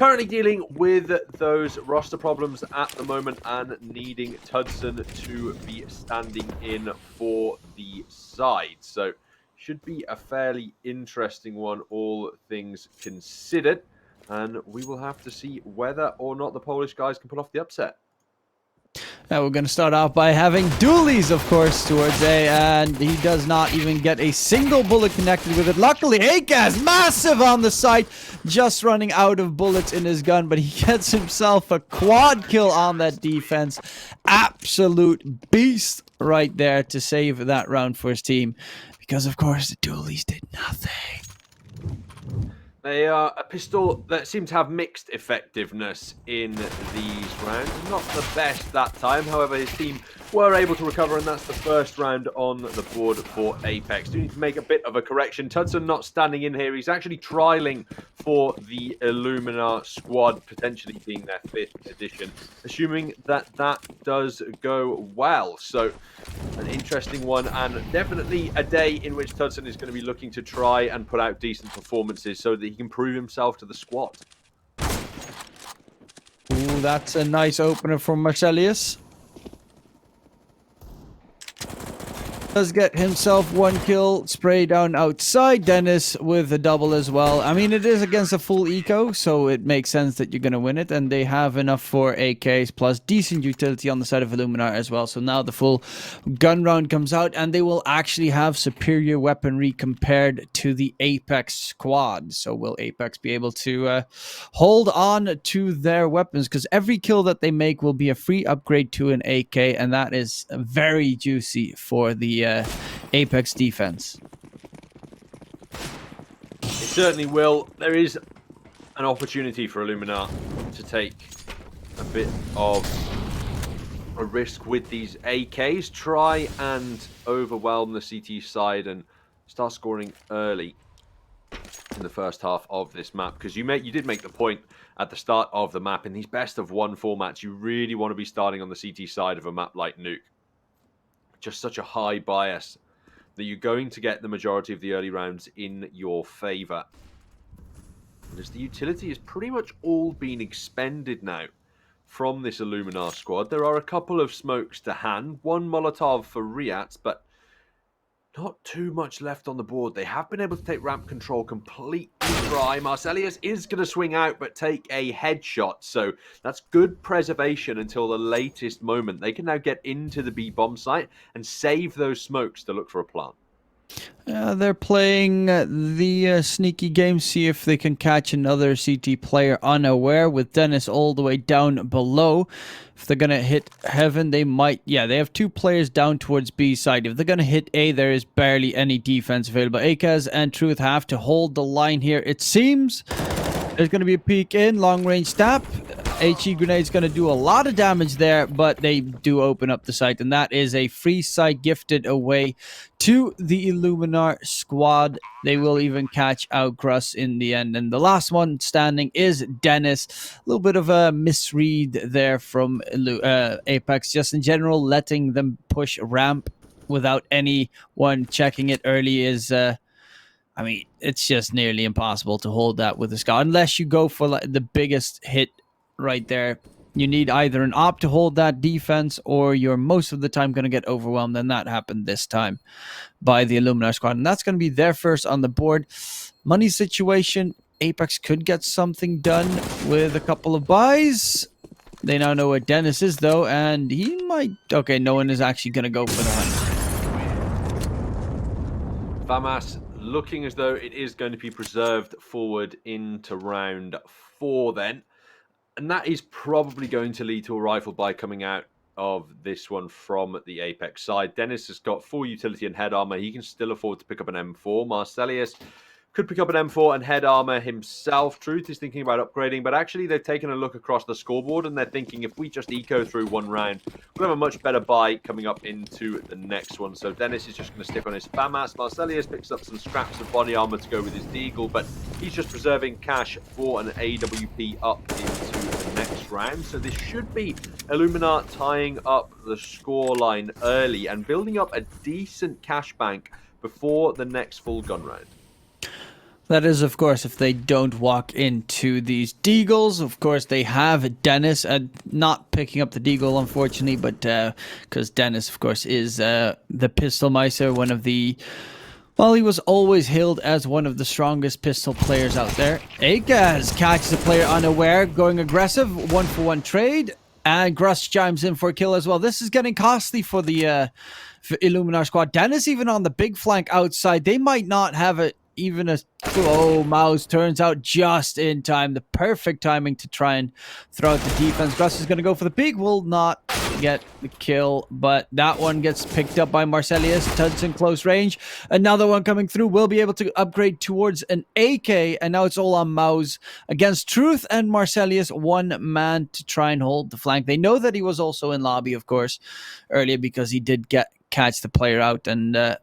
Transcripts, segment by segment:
currently dealing with those roster problems at the moment and needing Tudson to be standing in for the side. So should be a fairly interesting one, all things considered. And we will have to see whether or not the Polish guys can pull off the upset. Now we're going to start off by having dualies, of course, towards A, and he does not even get a single bullet connected with it. Luckily, APEKS, massive on the site, just running out of bullets in his gun, but he gets himself a quad kill on that defense. Absolute beast right there to save that round for his team, because, of course, the dualies did nothing. They are a pistol that seems to have mixed effectiveness in these rounds. Not the best that time, however, his team were able to recover, and that's the first round on the board for APEKS. Do need to make a bit of a correction. Tudson not standing in here. He's actually trialing for the ILLUMINAR squad, potentially being their 5th edition, assuming that that does go well. So, an interesting one, and definitely a day in which Tudson is going to be looking to try and put out decent performances so that he can prove himself to the squad. Ooh, that's a nice opener from Marcelius. Does get himself 1 kill, spray down outside. Dennis with a double as well. I mean, it is against a full eco, so it makes sense that you're going to win it. And they have enough for AKs plus decent utility on the side of ILLUMINAR as well. So now the full gun round comes out, and they will actually have superior weaponry compared to the APEKS squad. So will APEKS be able to hold on to their weapons? Because every kill that they make will be a free upgrade to an AK, and that is very juicy for the APEKS defense. It certainly will. There is an opportunity for ILLUMINAR to take a bit of a risk with these AKs. Try and overwhelm the CT side and start scoring early in the first half of this map, because you did make the point at the start of the map, in these best of 1 formats, you really want to be starting on the CT side of a map like Nuke. Just such a high bias that you're going to get the majority of the early rounds in your favor. As the utility has pretty much all been expended now from this ILLUMINAR squad. There are a couple of smokes to hand, 1 Molotov for Riats, but not too much left on the board. They have been able to take ramp control completely dry. Marcelius is going to swing out but take a headshot. So that's good preservation until the latest moment. They can now get into the B bomb site and save those smokes to look for a plant. They're playing the sneaky game, see if they can catch another CT player unaware with Dennis all the way down below. If they're going to hit Heaven, they might... Yeah, they have 2 players down towards B side. If they're going to hit A, there is barely any defense available. AKES and Truth have to hold the line here. It seems there's going to be a peek in, long-range stab. HE Grenade's going to do a lot of damage there, but they do open up the site, and that is a free site gifted away to the ILLUMINAR squad. They will even catch out Gruss in the end, and the last one standing is Dennis. A little bit of a misread there from APEKS, just in general, letting them push ramp without anyone checking it early is... I mean, it's just nearly impossible to hold that with a scout, unless you go for like the biggest hit right there. You need either an op to hold that defense, or you're most of the time going to get overwhelmed, and that happened this time by the ILLUMINAR squad, and that's going to be their first on the board. Money situation, APEKS could get something done with a couple of buys. They now know where Dennis is, though, and he might... Okay, no one is actually going to go for the hunt. Famas looking as though it is going to be preserved forward into round 4 then. And that is probably going to lead to a rifle buy coming out of this one from the APEKS side. Dennis has got 4 utility and head armor. He can still afford to pick up an M4. Marcelius could pick up an M4 and head armor himself. Truth is thinking about upgrading, but actually they've taken a look across the scoreboard and they're thinking, if we just eco through 1 round, we'll have a much better buy coming up into the next one. So Dennis is just going to stick on his FAMAS. Marcelius picks up some scraps of body armor to go with his Deagle, but he's just preserving cash for an AWP up into the next round. So this should be ILLUMINAR tying up the scoreline early and building up a decent cash bank before the next full gun round. That is, of course, if they don't walk into these deagles. Of course, they have Dennis not picking up the deagle, unfortunately, but because Dennis, of course, is the pistol miser, one of the... Well, he was always hailed as one of the strongest pistol players out there. APEKS catches the player unaware, going aggressive, 1-for-1 trade, and Gruss chimes in for a kill as well. This is getting costly for the for ILLUMINAR squad. Dennis even on the big flank outside. They might not have a even a... Oh, Mouse turns out just in time. The perfect timing to try and throw out the defense. Gruss is going to go for the peak. Will not get the kill, but that one gets picked up by Marcelius. Tudson close range. Another one coming through. Will be able to upgrade towards an AK, and now it's all on Mouse against Truth and Marcelius. One man to try and hold the flank. They know that he was also in lobby, of course, earlier because he did catch the player out, and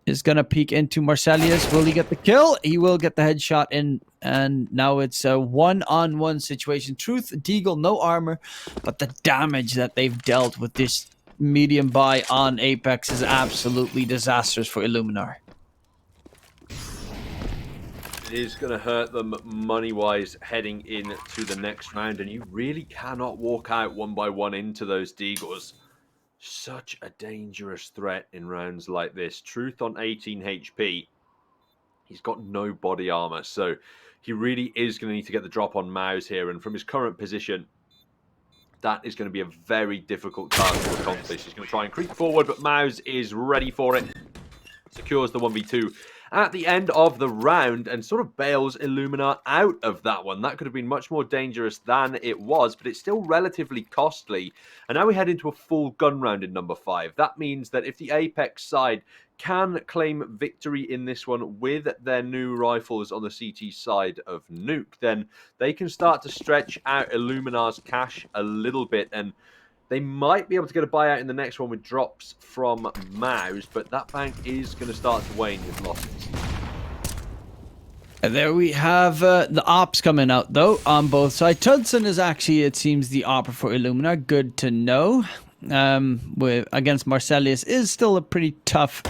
is going to peek into Marcelius. Will he get the kill? He will get the headshot in, and now it's a one-on-one situation. Truth, Deagle, no armor, but the damage that they've dealt with this medium buy on APEKS is absolutely disastrous for ILLUMINAR. It is going to hurt them money-wise heading into the next round, and you really cannot walk out one by one into those Deagles. Such a dangerous threat in rounds like this. Truth on 18 HP. He's got no body armor, so he really is going to need to get the drop on Mouse here. And from his current position, that is going to be a very difficult task to accomplish. He's going to try and creep forward, but Mouse is ready for it. Secures the 1v2 at the end of the round and sort of bails ILLUMINAR out of that one. That could have been much more dangerous than it was, but it's still relatively costly. And now we head into a full gun round in number 5. That means that if the APEKS side can claim victory in this one with their new rifles on the CT side of Nuke, then they can start to stretch out ILLUMINAR's cash a little bit, and they might be able to get a buyout in the next one with drops from Mouse, but that bank is going to start to wane with losses. And there we have the ops coming out, though, on both sides. Tudson is actually, it seems, the opera for ILLUMINAR. Good to know. Against Marcelius is still a pretty tough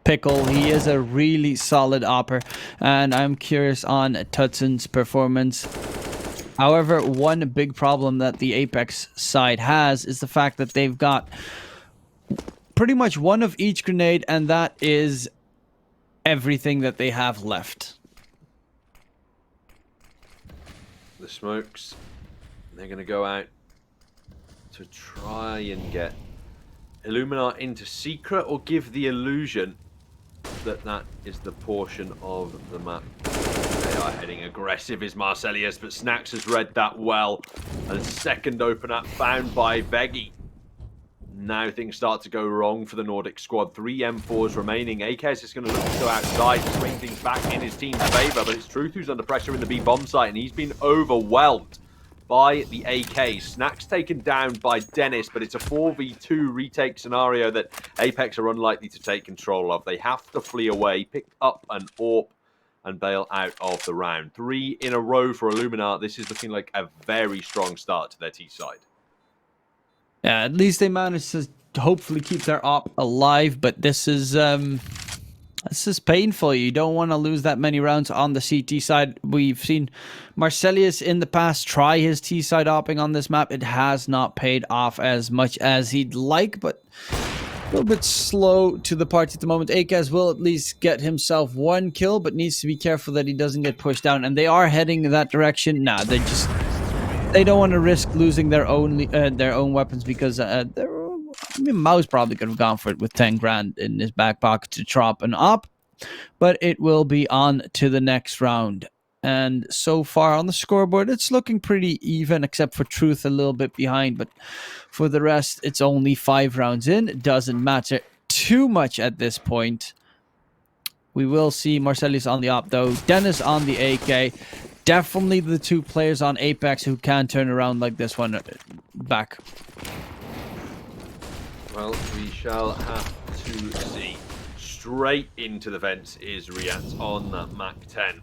pickle. He is a really solid opera, and I'm curious on Tudson's performance. However, one big problem that the APEKS side has is the fact that they've got pretty much one of each grenade, and that is everything that they have left. The smokes, they're going to go out to try and get ILLUMINAR into secret or give the illusion that that is the portion of the map. They are heading aggressive is Marcelius, but Snacks has read that well. And second open up found by Veggie. Now things start to go wrong for the Nordic squad. 3 M4s remaining. APEKS is going to look to go outside to swing things back in his team's favour, but it's Truth who's under pressure in the B bomb site, and he's been overwhelmed by the AK. Snacks taken down by Dennis, but it's a 4v2 retake scenario that APEKS are unlikely to take control of. They have to flee away, pick up an AWP, and bail out of the round. 3 in a row for ILLUMINAR. This is looking like a very strong start to their T side. Yeah, at least they managed to hopefully keep their op alive, but this is painful. You don't want to lose that many rounds on the CT side. We've seen Marcelius in the past try his T side opping on this map. It has not paid off as much as he'd like, but a little bit slow to the party at the moment. APEKS will at least get himself 1 kill, but needs to be careful that he doesn't get pushed down. And they are heading in that direction. Nah, they don't want to risk losing their own weapons because Mouse probably could have gone for it with 10 grand in his back pocket to drop an op, but it will be on to the next round. And so far on the scoreboard, it's looking pretty even, except for Truth a little bit behind. But for the rest, it's only 5 rounds in. It doesn't matter too much at this point. We will see Marcelius on the op, though. Dennis on the AK. Definitely the 2 players on APEKS who can turn around like this one back. Well, we shall have to see. Straight into the vents is Riyat on that Mac 10.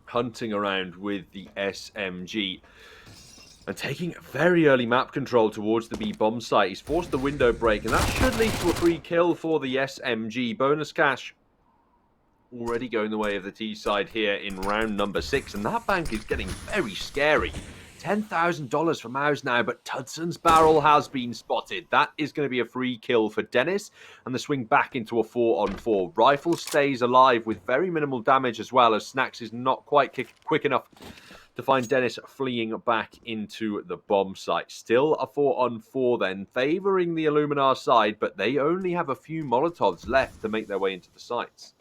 Hunting around with the SMG. And taking very early map control towards the B bomb site. He's forced the window break, and that should lead to a free kill for the SMG. Bonus cash already going the way of the T side here in round number 6, and that bank is getting very scary. $10,000 for Mouse now, but Tudson's barrel has been spotted. That is going to be a free kill for Dennis, and the swing back into a 4-on-4. Rifle stays alive with very minimal damage as well, as Snacks is not quite quick enough to find Dennis fleeing back into the bomb site. Still a 4-on-4 then, favouring the Illuminar side, but they only have a few Molotovs left to make their way into the sites.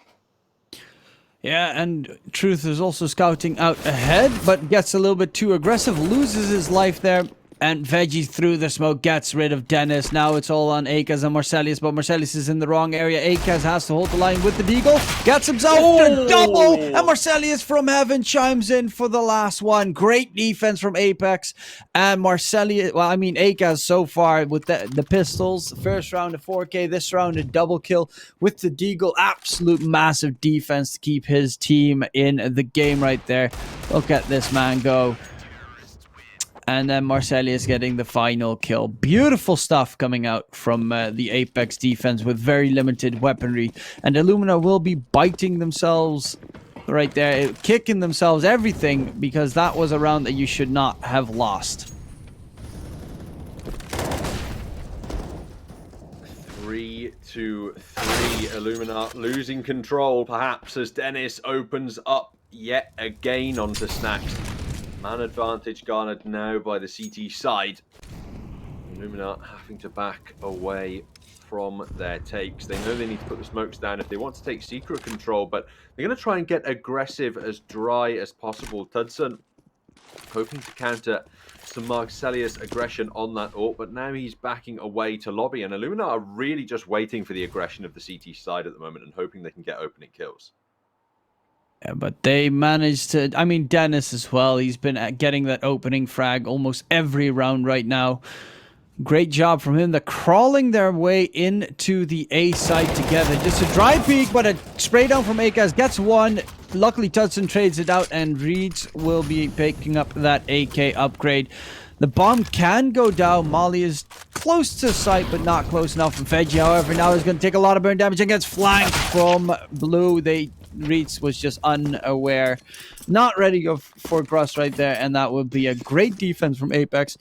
Yeah, and Truth is also scouting out ahead, but gets a little bit too aggressive, loses his life there, and Veggie through the smoke gets rid of Dennis. Now it's all on APEKS and Marcellus, but Marcellus is in the wrong area. APEKS has to hold the line with the Deagle, gets himself a double, and Marcellus from heaven chimes in for the last one. Great defense from APEKS, and Marcellus, well, I mean APEKS so far with the pistols. First round a 4K, this round a double kill with the Deagle. Absolute massive defense to keep his team in the game right there. Look at this man go. And then Marcellus getting the final kill. Beautiful stuff coming out from the APEKS defense with very limited weaponry. And Illuminar will be biting themselves right there, kicking themselves, everything, because that was a round that you should not have lost. 3-3. Illuminar losing control, perhaps, as Dennis opens up yet again onto Snacks. Man advantage garnered now by the CT side. Illuminar having to back away from their takes. They know they need to put the smokes down if they want to take secret control, but they're going to try and get aggressive, as dry as possible. Tudson hoping to counter some Marcellus aggression on that AWP, but now he's backing away to lobby, and Illuminar are really just waiting for the aggression of the CT side at the moment and hoping they can get opening kills. Yeah, but they managed to, I mean, Dennis as well. He's been getting that opening frag almost every round right now. Great job from him. They're crawling their way into the A side together. Just a dry peek, but a spray down from APEKS gets one. Luckily, Tudson trades it out, and Reeds will be picking up that AK upgrade. The bomb can go down. Molly is close to sight, but not close enough. And Veggie, however, now is going to take a lot of burn damage and gets flanked from Blue. Reeds was just unaware. Not ready to go for Grust right there, and that would be a great defense from APEKS.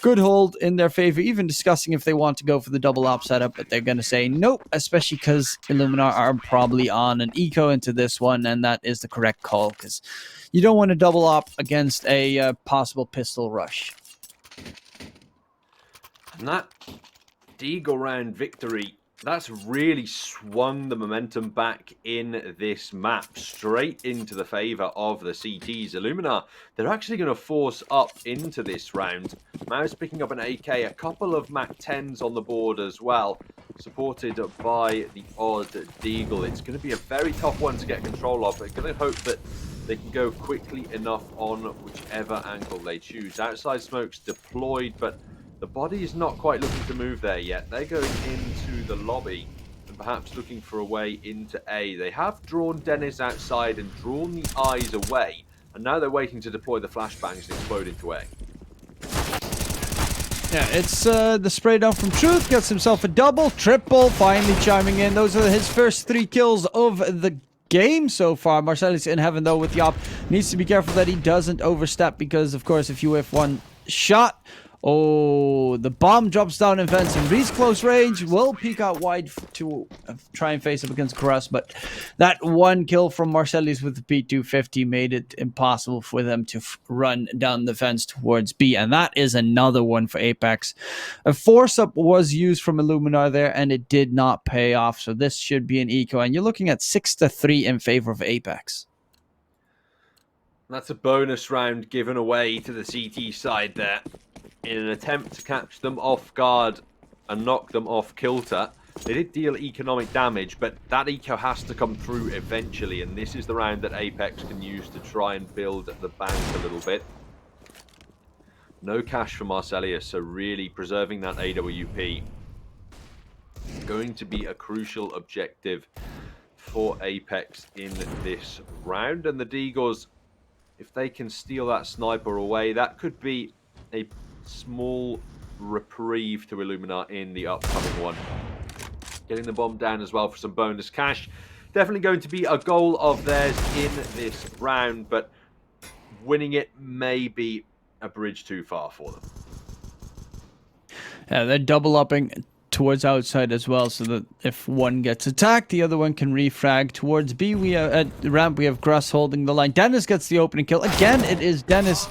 Good hold in their favor, even discussing if they want to go for the double op setup, but they're going to say nope, especially because Illuminar are probably on an eco into this one, and that is the correct call, because you don't want to double op against a possible pistol rush. And that Deagle round victory, that's really swung the momentum back in this map, straight into the favor of the CTs. Illuminar, they're actually going to force up into this round. Mouse picking up an AK, a couple of MAC-10s on the board as well, supported by the odd Deagle. It's going to be a very tough one to get control of. They're going to hope that they can go quickly enough on whichever angle they choose. Outside smoke's deployed, but the body is not quite looking to move there yet. They're going into the lobby and perhaps looking for a way into A. They have drawn Dennis outside and drawn the eyes away, and now they're waiting to deploy the flashbangs and explode into A. Yeah, it's the spray down from Truth, gets himself a double, triple, finally chiming in. Those are his first 3 kills of the game so far. Marcellus in heaven though with the op. Needs to be careful that he doesn't overstep, because of course if you whiff one shot, oh, the bomb drops down in fence and Reed's close range will peek out wide to try and face up against Crust, but that one kill from Marcellus with the P250 made it impossible for them to run down the fence towards B, and that is another one for APEKS. A force-up was used from Illuminar there, and it did not pay off, so this should be an eco, and you're looking at 6-3 in favor of APEKS. That's a bonus round given away to the CT side there, in an attempt to catch them off guard and knock them off kilter. They did deal economic damage, but that eco has to come through eventually, and this is the round that APEKS can use to try and build the bank a little bit. No cash for Marcellus, so really preserving that AWP going to be a crucial objective for APEKS in this round. And the Deagles, if they can steal that sniper away, that could be a small reprieve to Illuminar in the upcoming one. Getting the bomb down as well for some bonus cash. definitely going to be a goal of theirs in this round, but winning it may be a bridge too far for them. Yeah, they're double upping towards outside as well, so that if one gets attacked, the other one can refrag towards B. We have at ramp, we have Gruss holding the line. Dennis gets the opening kill. Again, it is Dennis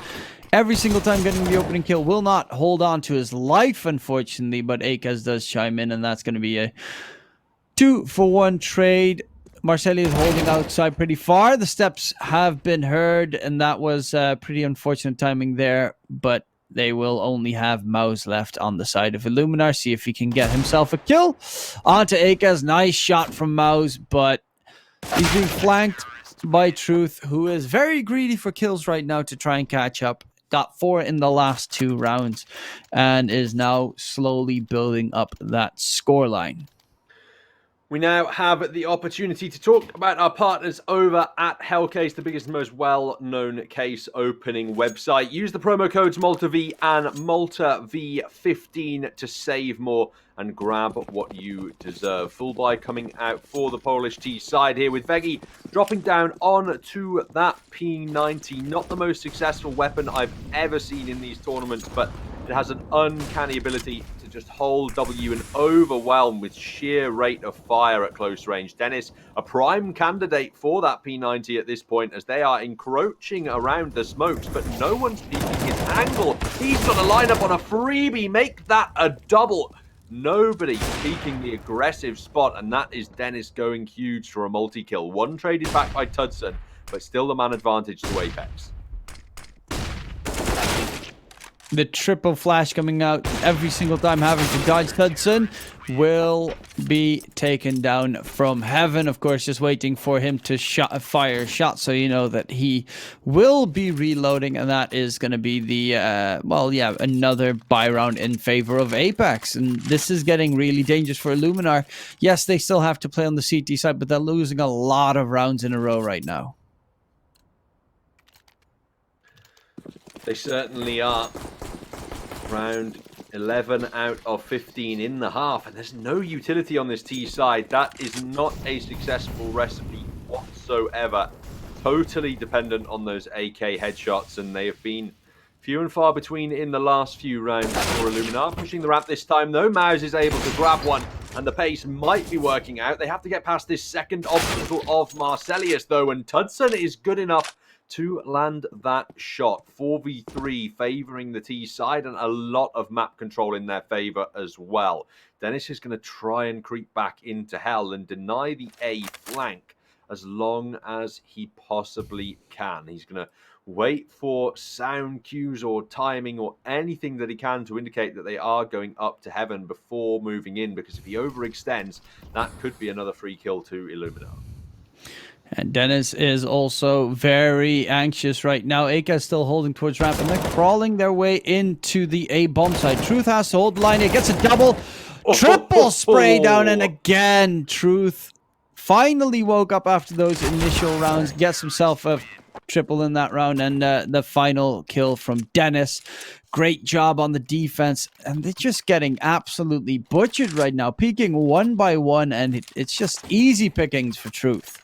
every single time getting the opening kill. Will not hold on to his life, unfortunately, but APEKS does chime in, and that's going to be a 2-for-1 trade. Marcelli is holding outside pretty far. The steps have been heard, and that was pretty unfortunate timing there, but they will only have Mouse left on the side of ILLUMINAR. See if he can get himself a kill. Onto APEKS. Nice shot from Mouse, but he's being flanked by Truth, who is very greedy for kills right now to try and catch up. Got 4 in the last 2 rounds and is now slowly building up that scoreline. We now have the opportunity to talk about our partners over at Hellcase, the biggest and most well-known case opening website. Use the promo codes MaltaV and MaltaV15 to save more and grab what you deserve. Full buy coming out for the Polish T side here, with Vegi dropping down onto that P90. Not the most successful weapon I've ever seen in these tournaments, but it has an uncanny ability to just hold W and overwhelm with sheer rate of fire at close range. Dennis, a prime candidate for that P90 at this point, as they are encroaching around the smokes, but no one's peeking his angle. He's got a lineup on a freebie. Make that a double. Nobody peeking the aggressive spot, and that is Dennis going huge for a multi-kill. One traded back by Tudson, but still the man advantage to APEKS. The triple flash coming out every single time, having to dodge Hudson, will be taken down from heaven. Of course, just waiting for him to fire a shot, so you know that he will be reloading, and that is going to be the, another buy round in favor of APEKS. And this is getting really dangerous for ILLUMINAR. Yes, they still have to play on the CT side, but they're losing a lot of rounds in a row right now. They certainly are. Round 11 out of 15 in the half, and there's no utility on this T side. That is not a successful recipe whatsoever. Totally dependent on those AK headshots, and they have been few and far between in the last few rounds for ILLUMINAR. Pushing the ramp this time, though. Mouse is able to grab one, and the pace might be working out. They have to get past this second obstacle of Marcellius, though, and Tudson is good enough to land that shot. 4v3 favouring the T side, and a lot of map control in their favour as well. Dennis is going to try and creep back into Hell and deny the A flank as long as he possibly can. He's going to wait for sound cues or timing or anything that he can to indicate that they are going up to heaven before moving in, because if he overextends, that could be another free kill to ILLUMINAR. And Dennis is also very anxious right now. APEKS still holding towards ramp, and they're crawling their way into the A bomb side. Truth has to hold the line. He gets a double, triple spray down, and again, Truth finally woke up after those initial rounds, gets himself a triple in that round, and the final kill from Dennis. Great job on the defense, and they're just getting absolutely butchered right now, peeking one by one, and it's just easy pickings for Truth.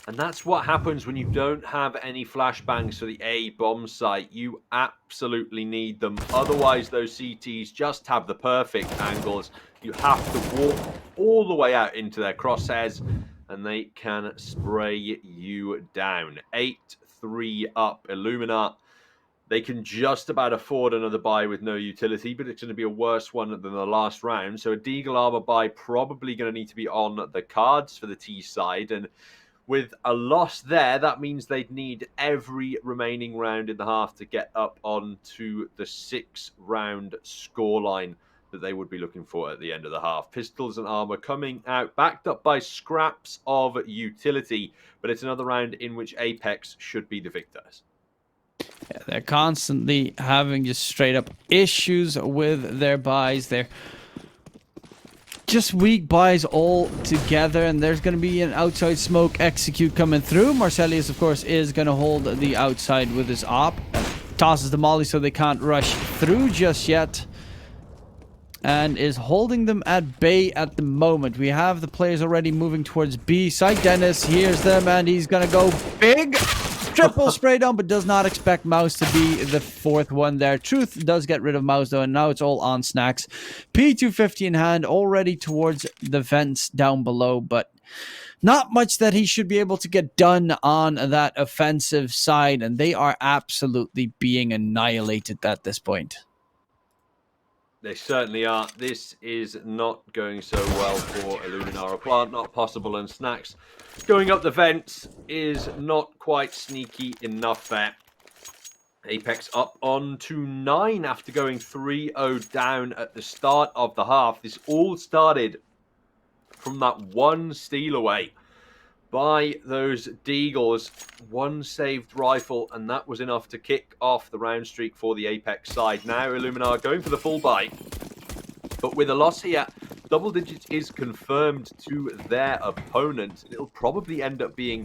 And that's what happens when you don't have any flashbangs for the A bomb site. You absolutely need them. Otherwise, those CTs just have the perfect angles. You have to walk all the way out into their crosshairs, and they can spray you down. 8-3 up. ILLUMINAR, they can just about afford another buy with no utility, but it's going to be a worse one than the last round. So a Deagle Armor buy probably going to need to be on the cards for the T side, and with a loss there, that means they'd need every remaining round in the half to get up onto the 6-round scoreline that they would be looking for at the end of the half. Pistols and armor coming out, backed up by scraps of utility, but it's another round in which APEKS should be the victors. Yeah, they're constantly having just straight up issues with their buys. They're just weak buys all together, and there's going to be an outside smoke execute coming through. Marcellius, of course, is going to hold the outside with his op. Tosses the molly so they can't rush through just yet. and is holding them at bay at the moment. We have the players already moving towards B side. Dennis hears them, and he's going to go big. Triple spray down, but does not expect Mouse to be the fourth one there. Truth does get rid of Mouse, though, and now it's all on Snacks. P250 in hand, already towards the vents down below, but not much that he should be able to get done on that offensive side, and they are absolutely being annihilated at this point. They certainly are. This is not going so well for ILLUMINAR. A plant not possible, and Snacks going up the vents is not quite sneaky enough there. APEKS up on to 9 after going 3-0 down at the start of the half. This all started from that one steal away by those Deagles. One saved rifle, and that was enough to kick off the round streak for the APEKS side. Now ILLUMINAR going for the full buy, but with a loss here, double digits is confirmed to their opponent. It'll probably end up being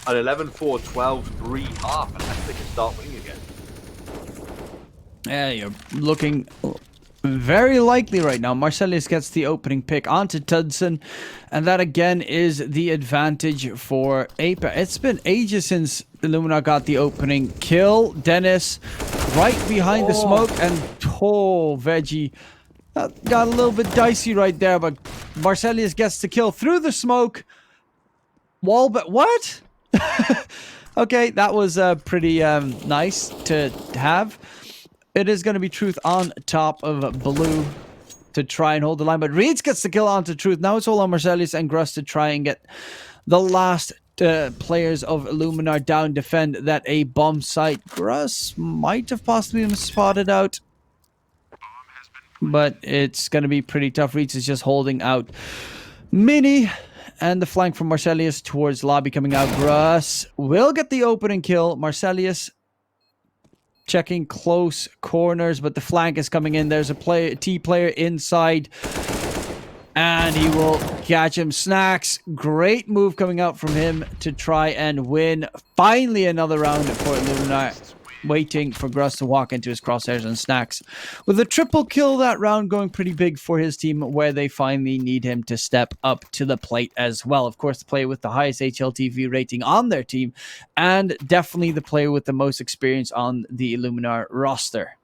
an 11-4, 12-3 half, unless they can start winning again. Yeah, you're looking very likely right now. Marcellus gets the opening pick onto Tudson, and that again is the advantage for APEKS. It's been ages since ILLUMINAR got the opening kill. Dennis right behind the smoke, and Veggie got a little bit dicey right there, but Marcellus gets the kill through the smoke. Wall, but what? Okay, that was pretty nice to have. It is going to be Truth on top of Blue to try and hold the line. But Reeds gets the kill onto Truth. Now it's all on Marcellus and Gruss to try and get the last players of ILLUMINAR down, defend that A bomb site. Gruss might have possibly been spotted out, but it's going to be pretty tough. Reeds is just holding out Mini, and the flank from Marcellus towards Lobby coming out. Gruss will get the opening kill. Marcellus checking close corners, but the flank is coming in. There's a T player inside, and he will catch him. Snacks, great move coming out from him to try and win. Finally another round for ILLUMINAR, waiting for Gruss to walk into his crosshairs, and Snacks with a triple kill that round, going pretty big for his team, where they finally need him to step up to the plate as well. Of course, the player with the highest HLTV rating on their team, and definitely the player with the most experience on the ILLUMINAR roster.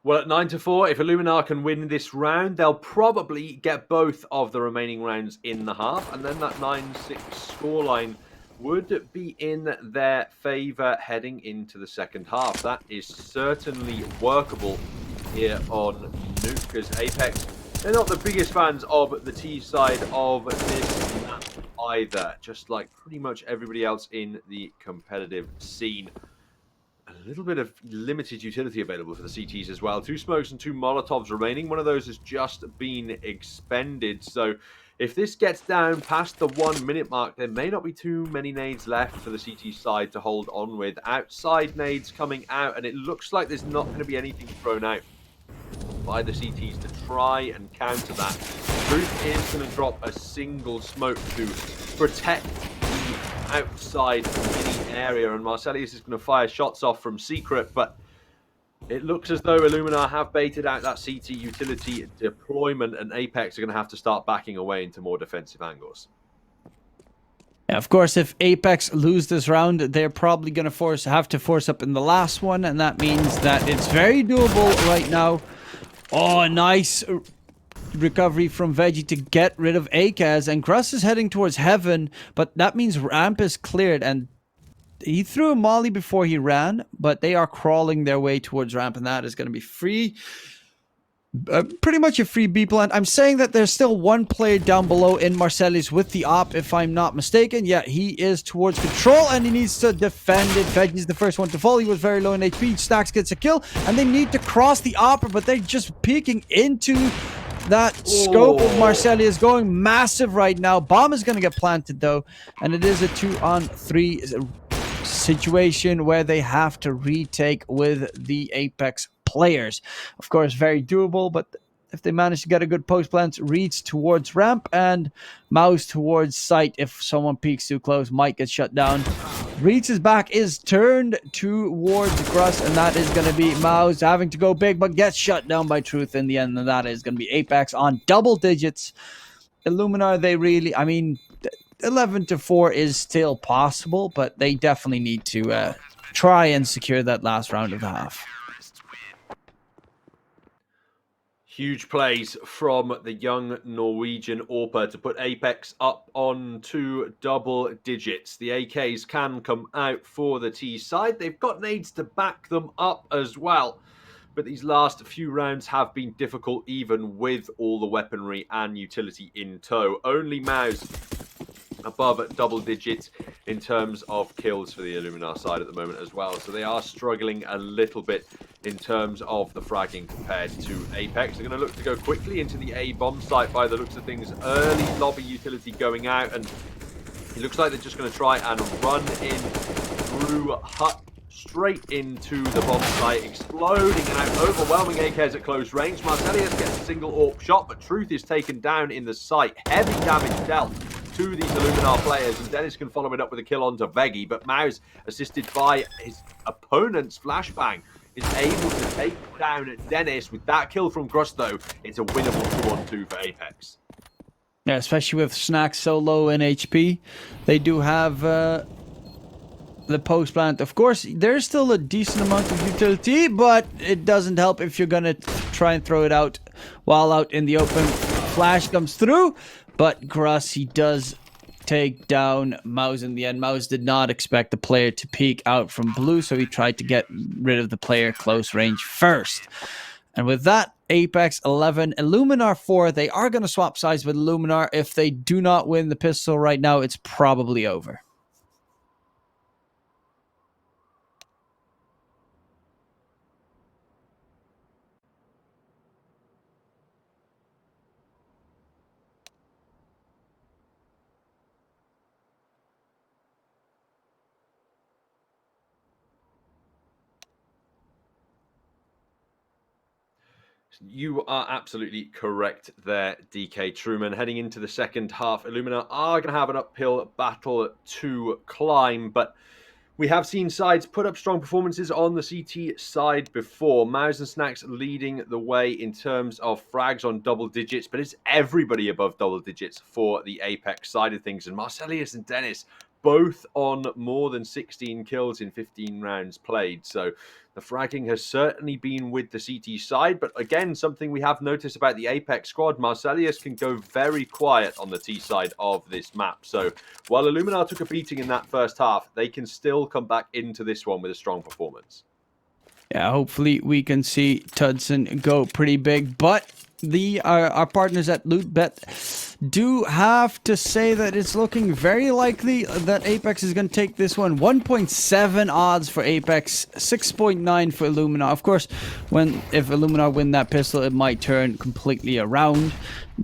Well, at 9-4, if ILLUMINAR can win this round, they'll probably get both of the remaining rounds in the half, and then that 9-6 scoreline would be in their favour heading into the second half. That is certainly workable here on Nuke, because APEKS, they're not the biggest fans of the T side of this map either, just like pretty much everybody else in the competitive scene. A little bit of limited utility available for the CTs as well. 2 smokes and 2 Molotovs remaining. One of those has just been expended, so if this gets down past the 1 minute mark, there may not be too many nades left for the CT side to hold on with. Outside nades coming out, and it looks like there's not going to be anything thrown out by the CTs to try and counter that. Truth is going to drop a single smoke to protect the outside mini area, and Marcellus is going to fire shots off from Secret, but it looks as though ILLUMINAR have baited out that CT utility deployment, and APEKS are going to have to start backing away into more defensive angles. Yeah, of course, if APEKS lose this round, they're probably going to have to force up in the last one, and that means that it's very doable right now. Oh, a nice recovery from Veggie to get rid of Akaz, and Gruss is heading towards Heaven, but that means ramp is cleared, and he threw a molly before he ran, but they are crawling their way towards ramp, and that is going to be free. Pretty much a free B plant. I'm saying that there's still one player down below in Marcellus with the op, if I'm not mistaken. Yeah, he is towards control, and he needs to defend it. Veggie's the first one to fall. He was very low in HP. Stacks gets a kill, and they need to cross the op, but they're just peeking into that scope of Marcellus, going massive right now. Bomb is going to get planted, though, and it is a 2-on-3 situation where they have to retake with the APEKS players. Of course, very doable, but if they manage to get a good post plant, Reeds towards ramp and Mouse towards site. If someone peeks too close, might get shut down. Reaches back, is turned towards Gruss, and that is going to be Maus having to go big, but gets shut down by Truth in the end, and that is going to be APEKS on double digits. Illuminar, they really, I mean, 11-4 is still possible, but they definitely need to try and secure that last round of the half. Huge plays from the young Norwegian AWPer to put APEKS up on 2 double digits. The AKs can come out for the T side. They've got nades to back them up as well. But these last few rounds have been difficult even with all the weaponry and utility in tow. Only Maus above double digits in terms of kills for the Illuminar side at the moment as well. So they are struggling a little bit in terms of the fragging compared to APEKS. They're going to look to go quickly into the A bomb site by the looks of things. Early lobby utility going out, and it looks like they're just going to try and run in through Hut straight into the bomb site, exploding and out, overwhelming AKs at close range. Marcelius gets a single AWP shot, but Truth is taken down in the site. Heavy damage dealt to these Illuminar players, and Dennis can follow it up with a kill onto Veggie, but Maus, assisted by his opponent's flashbang, is able to take down Dennis. With that kill from Gruss, though, it's a winnable 2-on-2 for APEKS. Yeah, especially with Snacks so low in HP. They do have the post plant. Of course, there's still a decent amount of utility, but it doesn't help if you're going to try and throw it out while out in the open. Flash comes through, but Gruss, he does take down Maus in the end. Maus did not expect the player to peek out from blue, so he tried to get rid of the player close range first. And with that, APEKS 11, Illuminar 4. They are going to swap sides with Illuminar. If they do not win the pistol right now, it's probably over. You are absolutely correct there, DK Truman. Heading into the second half, Illuminar are going to have an uphill battle to climb, but we have seen sides put up strong performances on the CT side before. Maus and Snacks leading the way in terms of frags on double digits, but it's everybody above double digits for the APEKS side of things. And Marcelius and Dennis both on more than 16 kills in 15 rounds played. So the fragging has certainly been with the CT side, but again, something we have noticed about the APEKS squad, Marcelius can go very quiet on the T side of this map. So while Illuminar took a beating in that first half, they can still come back into this one with a strong performance. Yeah, hopefully we can see Tudson go pretty big, but our partners at LootBet do have to say that it's looking very likely that APEKS is going to take this one. 1.7 odds for APEKS, 6.9 for Illuminar. Of course, if Illuminar win that pistol, it might turn completely around,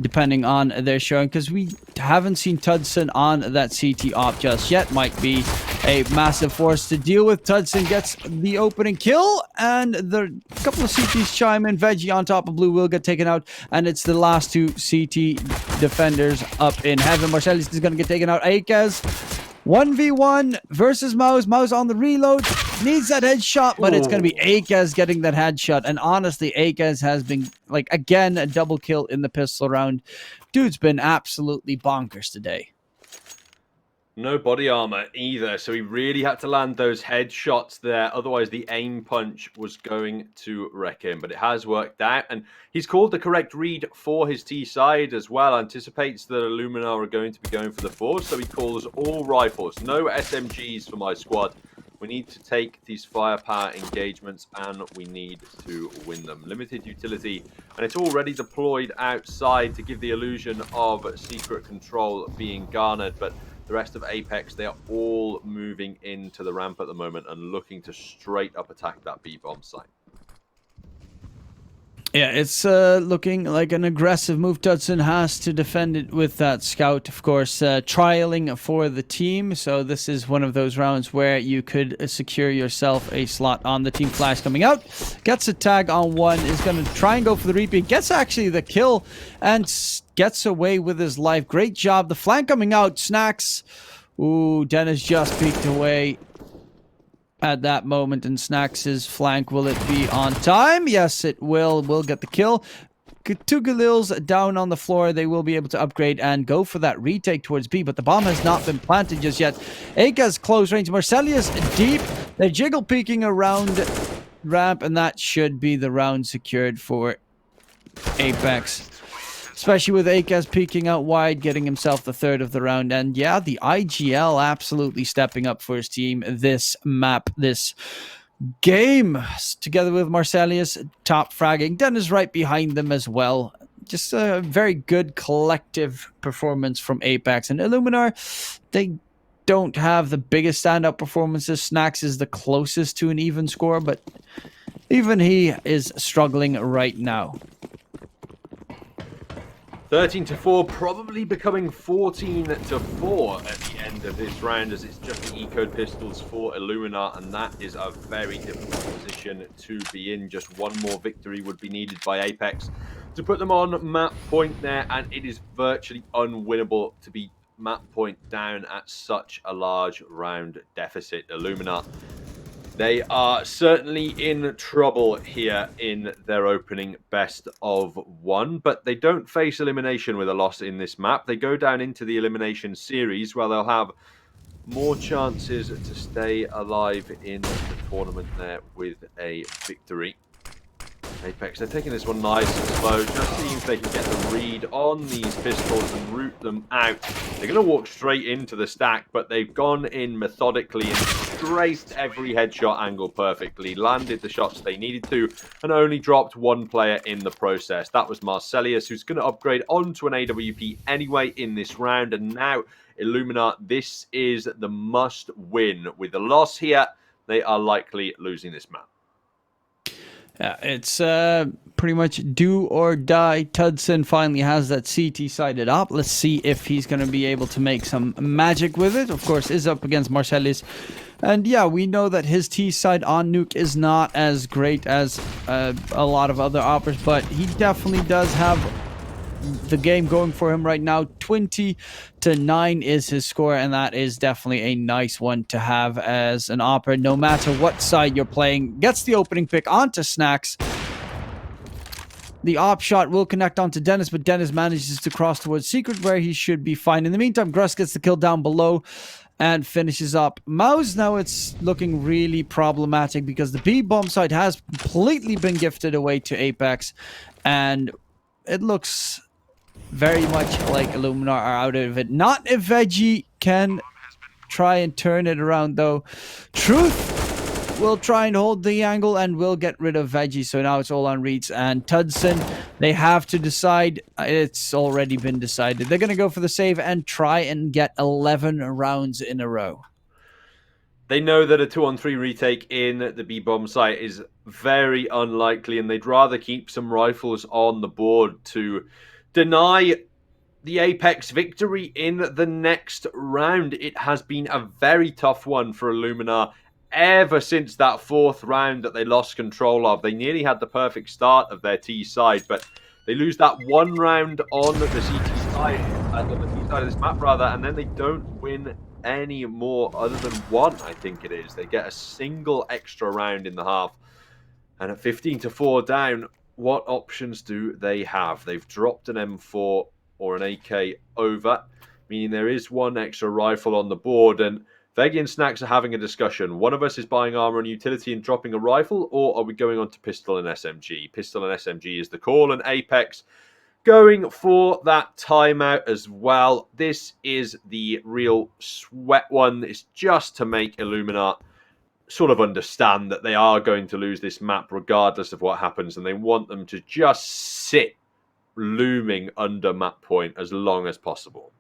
depending on their showing, because we haven't seen Tudson on that CT op just yet. Might be a massive force to deal with. Tudson gets the opening kill, and the couple of CTs chime in. Veggie on top of blue will get taken out, and it's the last two CT defenders up in heaven. Marcellus is going to get taken out. APEKS 1v1 versus Maus. Maus on the reload. Needs that headshot, but it's going to be APEKS getting that headshot. And honestly, APEKS has been, like, again, a double kill in the pistol round. Dude's been absolutely bonkers today. No body armor either, so he really had to land those headshots there. Otherwise, the aim punch was going to wreck him, but it has worked out. And he's called the correct read for his T side as well. Anticipates that Illuminar are going to be going for the force, so he calls all rifles. No SMGs for my squad. We need to take these firepower engagements, and we need to win them. Limited utility, and it's already deployed outside to give the illusion of secret control being garnered, but the rest of APEKS, they are all moving into the ramp at the moment and looking to straight up attack that B-bomb site. Yeah, it's looking like an aggressive move. Tudson has to defend it with that scout, of course, trialing for the team. So this is one of those rounds where you could secure yourself a slot on the team. Flash coming out, gets a tag on one, is going to try and go for the repeat, gets actually the kill, and gets away with his life. Great job. The flank coming out, Snacks Ooh, Dennis just peeked away at that moment, and Snacks' flank, will it be on time? Yes, it will. Will get the kill. Two Galils down on the floor. They will be able to upgrade and go for that retake towards B, but the bomb has not been planted just yet. APEKS close range. Marcelius deep. They're jiggle peeking around ramp, and that should be the round secured for APEKS. Especially with APEKS peeking out wide, getting himself the third of the round. And yeah, the IGL absolutely stepping up for his team this map, this game, together with Marcelius top fragging. Dennis right behind them as well. Just a very good collective performance from APEKS. And ILLUMINAR, they don't have the biggest standout performances. Snacks is the closest to an even score, but even he is struggling right now. 13-4, probably becoming 14-4 at the end of this round, as it's just the eco pistols for ILLUMINAR, and that is a very difficult position to be in. Just one more victory would be needed by APEKS to put them on map point there, and it is virtually unwinnable to be map point down at such a large round deficit. ILLUMINAR, they are certainly in trouble here in their opening best of one, but they don't face elimination with a loss in this map. They go down into the elimination series where they'll have more chances to stay alive in the tournament there with a victory. APEKS, they're taking this one nice and slow, just seeing if they can get the read on these pistols and root them out. They're going to walk straight into the stack, but they've gone in methodically and traced every headshot angle perfectly, landed the shots they needed to, and only dropped one player in the process. That was Marcelius, who's going to upgrade onto an AWP anyway in this round, and now ILLUMINAR, this is the must win. With a loss here, they are likely losing this map. Yeah, it's pretty much do or die. Tudson finally has that CT sided up. Let's see if he's going to be able to make some magic with it. Of course, is up against Marcellus. And yeah, we know that his T side on Nuke is not as great as a lot of other operas, but he definitely does have the game going for him right now. 20-9 is his score, and that is definitely a nice one to have as an opera. No matter what side you're playing, gets the opening pick onto Snacks. The op shot will connect onto Dennis, but Dennis manages to cross towards Secret, where he should be fine. In the meantime, Gruss gets the kill down below and finishes up Mouse. Now it's looking really problematic because the B bomb site has completely been gifted away to APEKS, and it looks very much like ILLUMINAR are out of it. Not if Veggie can try and turn it around, though. Truth will try and hold the angle and will get rid of Veggie. So now it's all on Reeds and Tudson. They have to decide. It's already been decided. They're going to go for the save and try and get 11 rounds in a row. They know that a 2-on-3 retake in the B-bomb site is very unlikely, and they'd rather keep some rifles on the board to deny the APEKS victory in the next round. It has been a very tough one for ILLUMINAR ever since that fourth round that they lost control of. They nearly had the perfect start of their T side, but they lose that one round on the CT side, on the T side of this map rather, and then they don't win any more other than one, I think it is. They get a single extra round in the half, and at 15-4 down, what options do they have? They've dropped an M4 or an AK over, meaning there is one extra rifle on the board, and Veggie and Snacks are having a discussion. One of us is buying armor and utility and dropping a rifle, or are we going on to pistol and SMG? Pistol and SMG is the call, and APEKS going for that timeout as well. This is the real sweat one. It's just to make ILLUMINAR sort of understand that they are going to lose this map regardless of what happens, and they want them to just sit looming under map point as long as possible.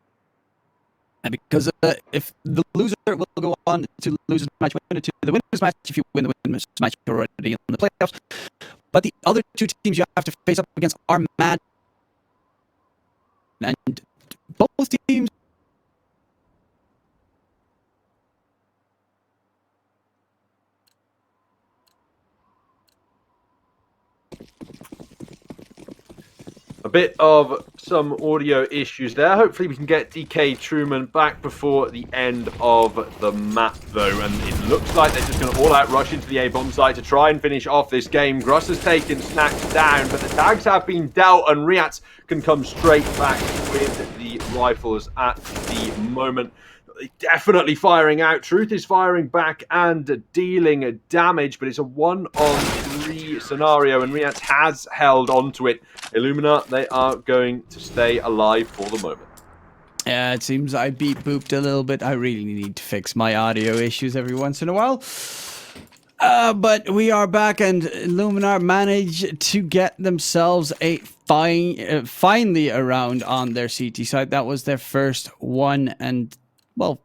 And because if the loser will go on to lose match, win it to the winners match. If you win the winners match, you're already in the playoffs. But the other two teams you have to face up against are mad, and both teams bit of some audio issues there. Hopefully we can get DK Truman back before the end of the map, though. And it looks like they're just going to all-out rush into the A-bomb site to try and finish off this game. Gruss has taken Snacks down, but the tags have been dealt, and Riats can come straight back with the rifles at the moment. Definitely firing out. Truth is firing back and dealing damage, but it's a 1-on-3 scenario, and Riats has held on to it. Illuminar, they are going to stay alive for the moment. Yeah, it seems I beat booped a little bit. I really need to fix my audio issues every once in a while. But we are back, and Illuminar managed to get themselves a finally around on their CT side. That was their first one, and well,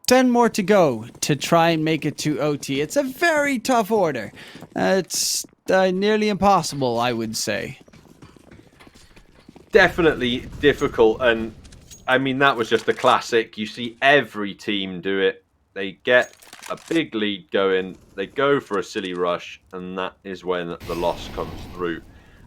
10 more to go to try and make it to OT. It's a very tough order. It's nearly impossible, I would say. Definitely difficult, and I mean, that was just a classic. You see every team do it. They get a big lead going, they go for a silly rush, and that is when the loss comes through.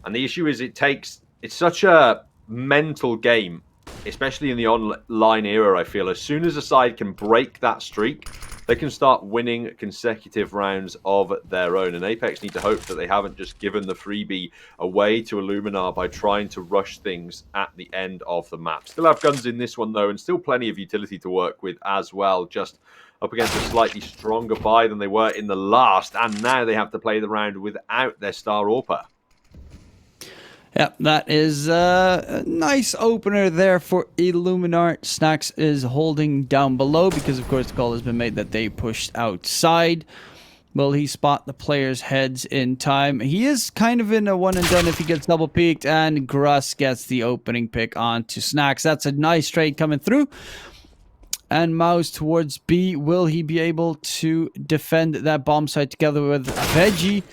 And the issue is it's such a mental game, especially in the online era. I feel as soon as a side can break that streak, they can start winning consecutive rounds of their own. And APEKS need to hope that they haven't just given the freebie away to Illuminar by trying to rush things at the end of the map. Still have guns in this one, though, and still plenty of utility to work with as well. Just up against a slightly stronger buy than they were in the last, and now they have to play the round without their star AWPer. Yeah, that is a nice opener there for Illuminar. Snacks is holding down below because, of course, the call has been made that they pushed outside. Will he spot the players' heads in time? He is kind of in a one and done if he gets double peeked, and Gruss gets the opening pick onto Snacks. That's a nice trade coming through. And Mouse towards B. Will he be able to defend that bomb site together with Veggie?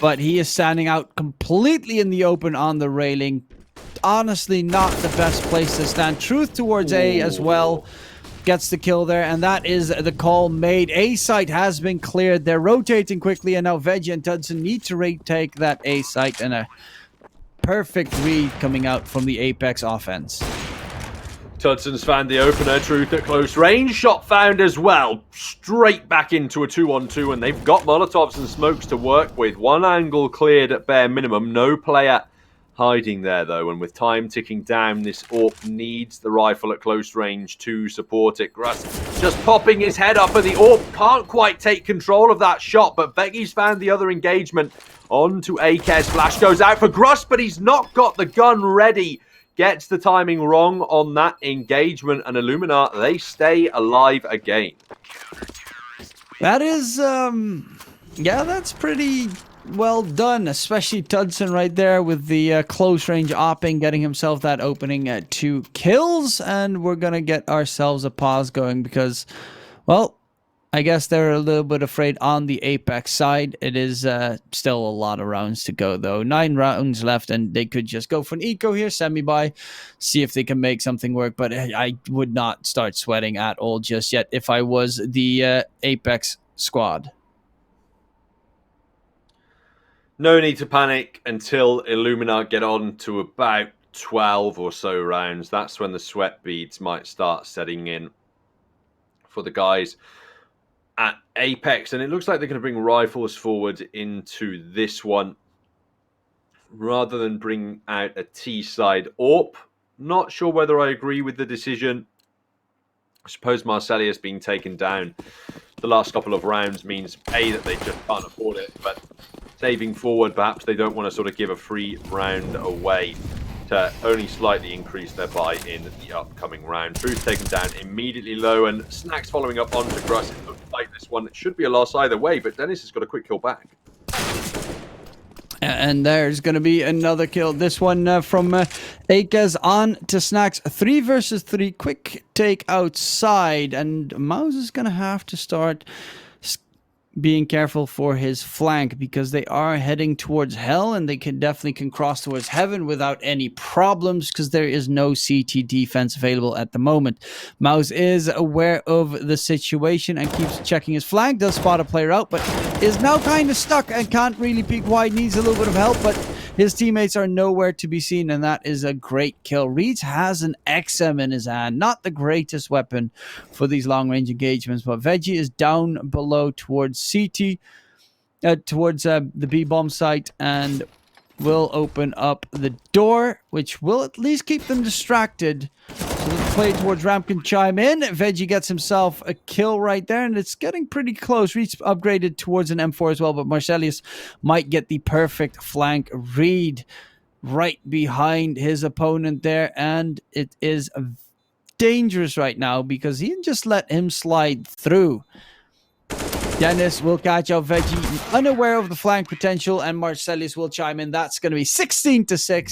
But he is standing out completely in the open on the railing. Honestly, not the best place to stand. Truth towards A as well. Gets the kill there, and that is the call made. A site has been cleared. They're rotating quickly, and now Veggie and Tudson need to retake that A site, and a perfect read coming out from the Apex offense. Tudson's found the opener. Truth at close range. Shot found as well. Straight back into a 2-on-2, and they've got Molotovs and smokes to work with. One angle cleared at bare minimum. No player hiding there, though, and with time ticking down, this AWP needs the rifle at close range to support it. Gruss just popping his head up, and the AWP can't quite take control of that shot, but Veggie's found the other engagement onto AK's. Flash goes out for Gruss, but he's not got the gun ready. Gets the timing wrong on that engagement, and Illuminar, they stay alive again. That is, yeah, that's pretty well done, especially Tudson right there with the close range opping, getting himself that opening at 2 kills, and we're gonna get ourselves a pause going because, well, I guess they're a little bit afraid on the Apex side. It is still a lot of rounds to go, though. 9 rounds left, and they could just go for an eco here, semi-buy, see if they can make something work. But I would not start sweating at all just yet if I was the Apex squad. No need to panic until Illuminar get on to about 12 or so rounds. That's when the sweat beads might start setting in for the guys at Apex, and it looks like they're going to bring rifles forward into this one rather than bring out a T-side AWP. Not sure whether I agree with the decision. I suppose Marcelius being taken down the last couple of rounds means A, that they just can't afford it, but saving forward, perhaps they don't want to sort of give a free round away to only slightly increase their buy in the upcoming round. Truth taken down immediately low, and Snacks following up onto Gruss. It looks like this one should be a loss either way, but Dennis has got a quick kill back. And there's going to be another kill. This one from Akez on to Snacks. 3 versus 3. Quick take outside, and Mouse is going to have to start being careful for his flank because they are heading towards hell, and they can cross towards heaven without any problems because there is no CT defense available at the moment. Mouse is aware of the situation and keeps checking his flank. Does spot a player out, but is now kind of stuck and can't really peek wide. Needs a little bit of help, but His teammates are nowhere to be seen, and that is a great kill. Reeds has an XM in his hand, not the greatest weapon for these long-range engagements, but Veggie is down below towards CT, towards the B-bomb site, and will open up the door, which will at least keep them distracted. So the play towards ramp can chime in. Veggie gets himself a kill right there, and it's getting pretty close. Reach upgraded towards an M4 as well, but Marcelius might get the perfect flank read right behind his opponent there, and it is dangerous right now because he just let him slide through. Dennis will catch out Veggie, unaware of the flank potential, and Marcelius will chime in. That's going to be 16-6.